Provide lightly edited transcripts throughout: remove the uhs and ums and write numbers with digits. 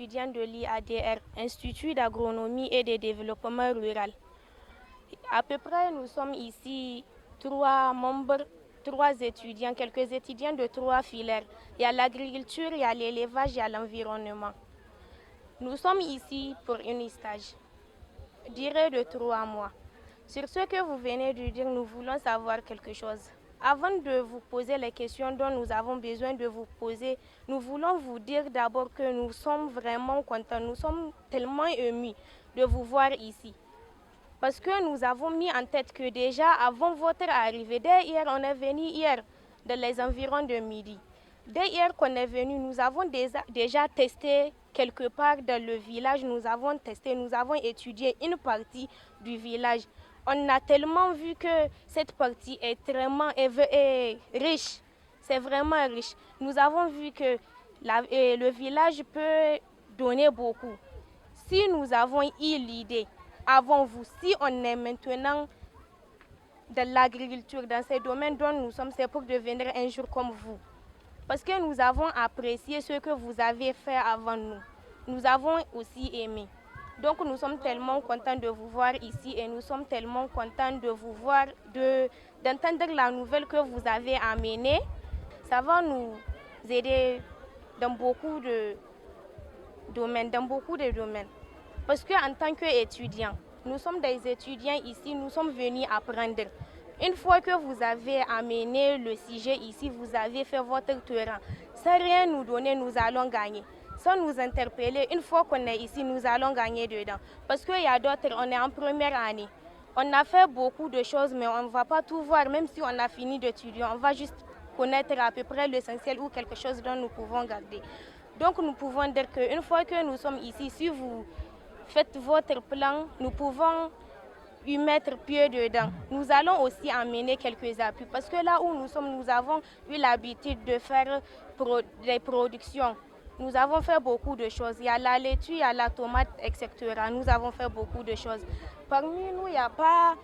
étudiants de l'IADR, Institut d'agronomie et de développement rural. À peu près, nous sommes ici 3 membres, 3 étudiants, quelques étudiants de 3 filières. Il y a l'agriculture, il y a l'élevage, il y a l'environnement. Nous sommes ici pour un stage, durée de 3 mois. Sur ce que vous venez de dire, nous voulons savoir quelque chose. Avant de vous poser les questions dont nous avons besoin de vous poser, nous voulons vous dire d'abord que nous sommes vraiment contents, nous sommes tellement émus de vous voir ici. Parce que nous avons mis en tête que déjà avant votre arrivée, dès hier, on est venu hier, dans les environs de midi. Dès hier qu'on est venu, nous avons déjà testé quelque part dans le village, nous avons étudié une partie du village. On a tellement vu que cette partie est riche, c'est vraiment riche. Nous avons vu que le village peut donner beaucoup. Si nous avons eu l'idée avant vous, si on est maintenant dans l'agriculture, dans ces domaines dont nous sommes, c'est pour devenir un jour comme vous. Parce que nous avons apprécié ce que vous avez fait avant nous. Nous avons aussi aimé. Donc nous sommes tellement contents de vous voir ici et nous sommes tellement contents de vous voir, d'entendre la nouvelle que vous avez amenée. Ça va nous aider dans beaucoup de domaines, Parce qu'en tant qu'étudiants, nous sommes des étudiants ici, nous sommes venus apprendre. Une fois que vous avez amené le sujet ici, vous avez fait votre terrain, sans rien nous donner, nous allons gagner. Sans nous interpeller, une fois qu'on est ici, nous allons gagner dedans. Parce qu'il y a d'autres, on est en première année. On a fait beaucoup de choses, mais on ne va pas tout voir, même si on a fini d'étudier. On va juste connaître à peu près l'essentiel ou quelque chose dont nous pouvons garder. Donc nous pouvons dire qu'une fois que nous sommes ici, si vous faites votre plan, nous pouvons y mettre pied dedans. Nous allons aussi amener quelques appuis parce que là où nous sommes, nous avons eu l'habitude de faire des productions. Nous avons fait beaucoup de choses. Il y a la laitue, il y a la tomate, etc. Nous avons fait beaucoup de choses. Parmi nous, il n'y a pas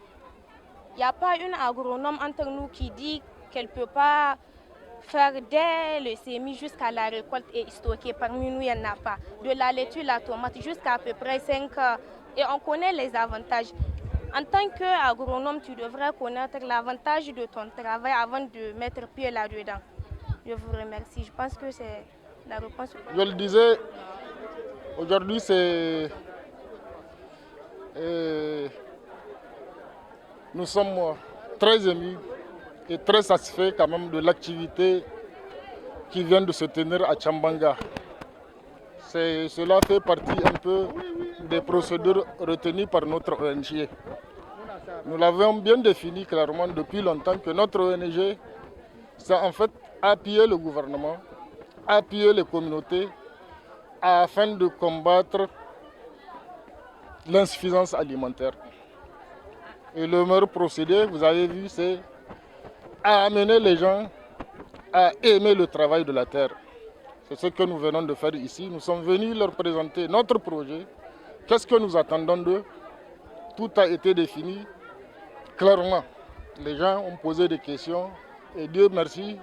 une agronome entre nous qui dit qu'elle ne peut pas faire dès le semis jusqu'à la récolte et stocker. Parmi nous, il n'y en a pas. De la laitue, la tomate, jusqu'à peu près 5 heures. Et on connaît les avantages. En tant qu'agronome, tu devrais connaître l'avantage de ton travail avant de mettre pied là-dedans. Je vous remercie. Je pense que c'est la réponse. Je le disais, aujourd'hui nous sommes très émus et très satisfaits quand même de l'activité qui vient de se tenir à Tchambanga. Cela fait partie un peu des procédures retenues par notre ONG. Nous l'avons bien défini clairement depuis longtemps que notre ONG, c'est en fait appuyer le gouvernement, appuyer les communautés afin de combattre l'insuffisance alimentaire. Et le meilleur procédé, vous avez vu, c'est amener les gens à aimer le travail de la terre. C'est ce que nous venons de faire ici. Nous sommes venus leur présenter notre projet. Qu'est-ce que nous attendons d'eux? Tout a été défini clairement. Les gens ont posé des questions et Dieu merci,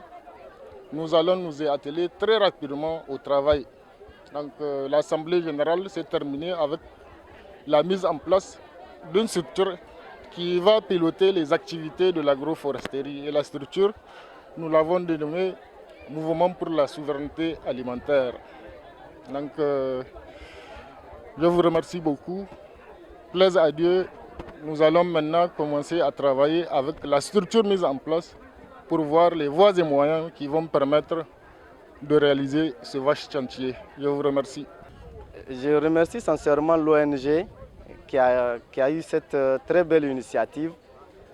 nous allons nous y atteler très rapidement au travail. Donc l'Assemblée générale s'est terminée avec la mise en place d'une structure qui va piloter les activités de l'agroforesterie. Et la structure, nous l'avons dénommée Mouvement pour la souveraineté alimentaire. Donc, je vous remercie beaucoup. Plaise à Dieu, nous allons maintenant commencer à travailler avec la structure mise en place pour voir les voies et moyens qui vont permettre de réaliser ce vaste chantier. Je vous remercie. Je remercie sincèrement l'ONG qui a eu cette très belle initiative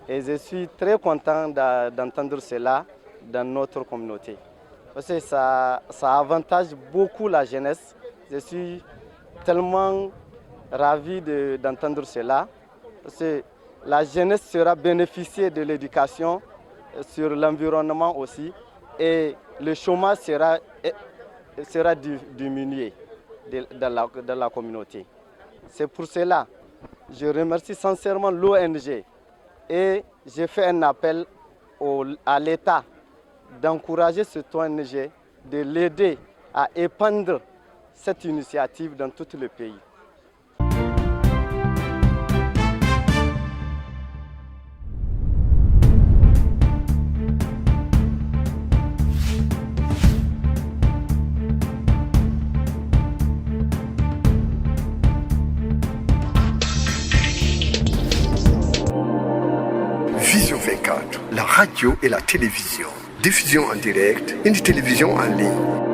et je suis très content d'entendre cela dans notre communauté. Parce que ça avantage beaucoup la jeunesse. Je suis tellement ravi d'entendre cela. Parce que la jeunesse sera bénéficiée de l'éducation sur l'environnement aussi et le chômage sera diminué dans la communauté. C'est pour cela que je remercie sincèrement l'ONG et je fais un appel à l'État d'encourager cette ONG, de l'aider à épandre cette initiative dans tout le pays. Vision 24, la radio et la télévision. Diffusion en direct, une télévision en ligne.